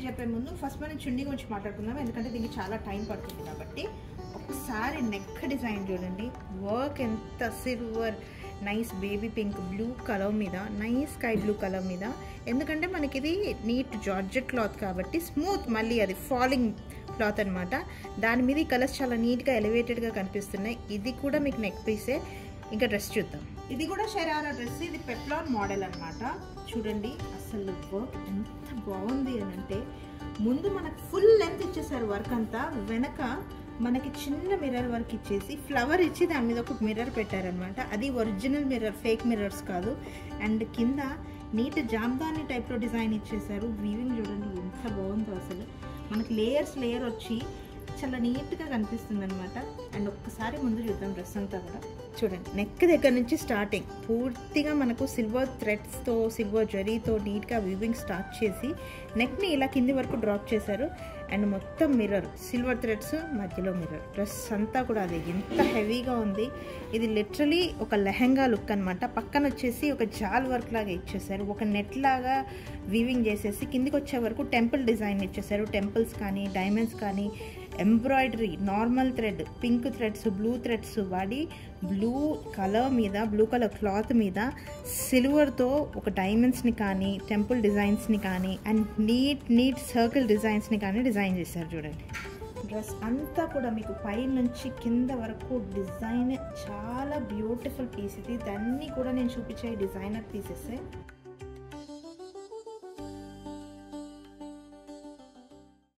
చెప్పే ముందు ఫస్ట్ మనం చున్నీ గురించి మాట్లాడుకుందాం, ఎందుకంటే దీనికి చాలా టైం పడుతుంది కాబట్టి. ఒకసారి నెక్ డిజైన్ చూడండి, వర్క్ ఎంత silver nice baby pink blue colour మీద, నైస్ స్కై బ్లూ కలర్ మీద. ఎందుకంటే మనకి ఇది నీట్ జార్జెట్ క్లాత్ కాబట్టి స్మూత్, మళ్ళీ అది ఫాలింగ్ క్లాత్ అనమాట. దాని మీద ఈ కలర్స్ చాలా నీట్గా ఎలివేటెడ్గా కనిపిస్తున్నాయి. ఇది కూడా మీకు నెక్ పీసే. ఇంకా డ్రెస్ చూద్దాం. ఇది కూడా షరారా డ్రెస్, ఇది పెప్లాన్ మోడల్ అనమాట. చూడండి అసలు వర్క్ ఎంత బాగుంది అని అంటే, ముందు మనకు ఫుల్ లెంత్ ఇచ్చేసారు వర్క్ అంతా, వెనక మనకి చిన్న మిర్రర్ వర్క్ ఇచ్చేసి ఫ్లవర్ ఇచ్చి దాని మీద ఒక మిర్రర్ పెట్టారనమాట. అది ఒరిజినల్ మిర్రర్, ఫేక్ మిర్రర్స్ కాదు. అండ్ కింద నీట్ జామ్దాని టైప్లో డిజైన్ ఇచ్చేసారు. వీవింగ్ చూడండి ఎంత బాగుందో అసలు. మనకి లేయర్ వచ్చి చాలా నీట్గా కనిపిస్తుంది అనమాట. అండ్ ఒక్కసారి ముందు చూద్దాం డ్రెస్ అంతా కూడా. చూడండి నెక్ దగ్గర నుంచి స్టార్టింగ్ పూర్తిగా మనకు సిల్వర్ థ్రెడ్స్తో, సిల్వర్ జరీతో నీట్గా వీవింగ్ స్టార్ట్ చేసి నెక్ని ఇలా కింది వరకు డ్రాప్ చేశారు. అండ్ మొత్తం మిర్రర్, సిల్వర్ థ్రెడ్స్ మధ్యలో మిర్రర్. డ్రెస్ అంతా కూడా అది ఎంత హెవీగా ఉంది. ఇది లిటరలీ ఒక లెహంగా లుక్ అనమాట. పక్కన వచ్చేసి ఒక జాల్ వర్క్ లాగా ఇచ్చేసారు, ఒక నెట్ లాగా వీవింగ్ చేసేసి కిందికి వచ్చే వరకు టెంపుల్ డిజైన్ ఇచ్చేసారు. టెంపుల్స్ కానీ డైమండ్స్ కానీ embroidery, normal thread, pink threads, blue threads వాడి బ్లూ కలర్ మీద, బ్లూ కలర్ క్లాత్ మీద సిల్వర్తో ఒక డైమండ్స్ని కానీ టెంపుల్ డిజైన్స్ని కానీ అండ్ నీట్ సర్కిల్ డిజైన్స్ని కానీ డిజైన్ చేశారు. చూడండి డ్రెస్ అంతా కూడా మీకు పై నుంచి కింద వరకు డిజైన్ చాలా బ్యూటిఫుల్ పీస్. ఇది దాన్ని కూడా నేను చూపించే డిజైనర్ పీసెస్.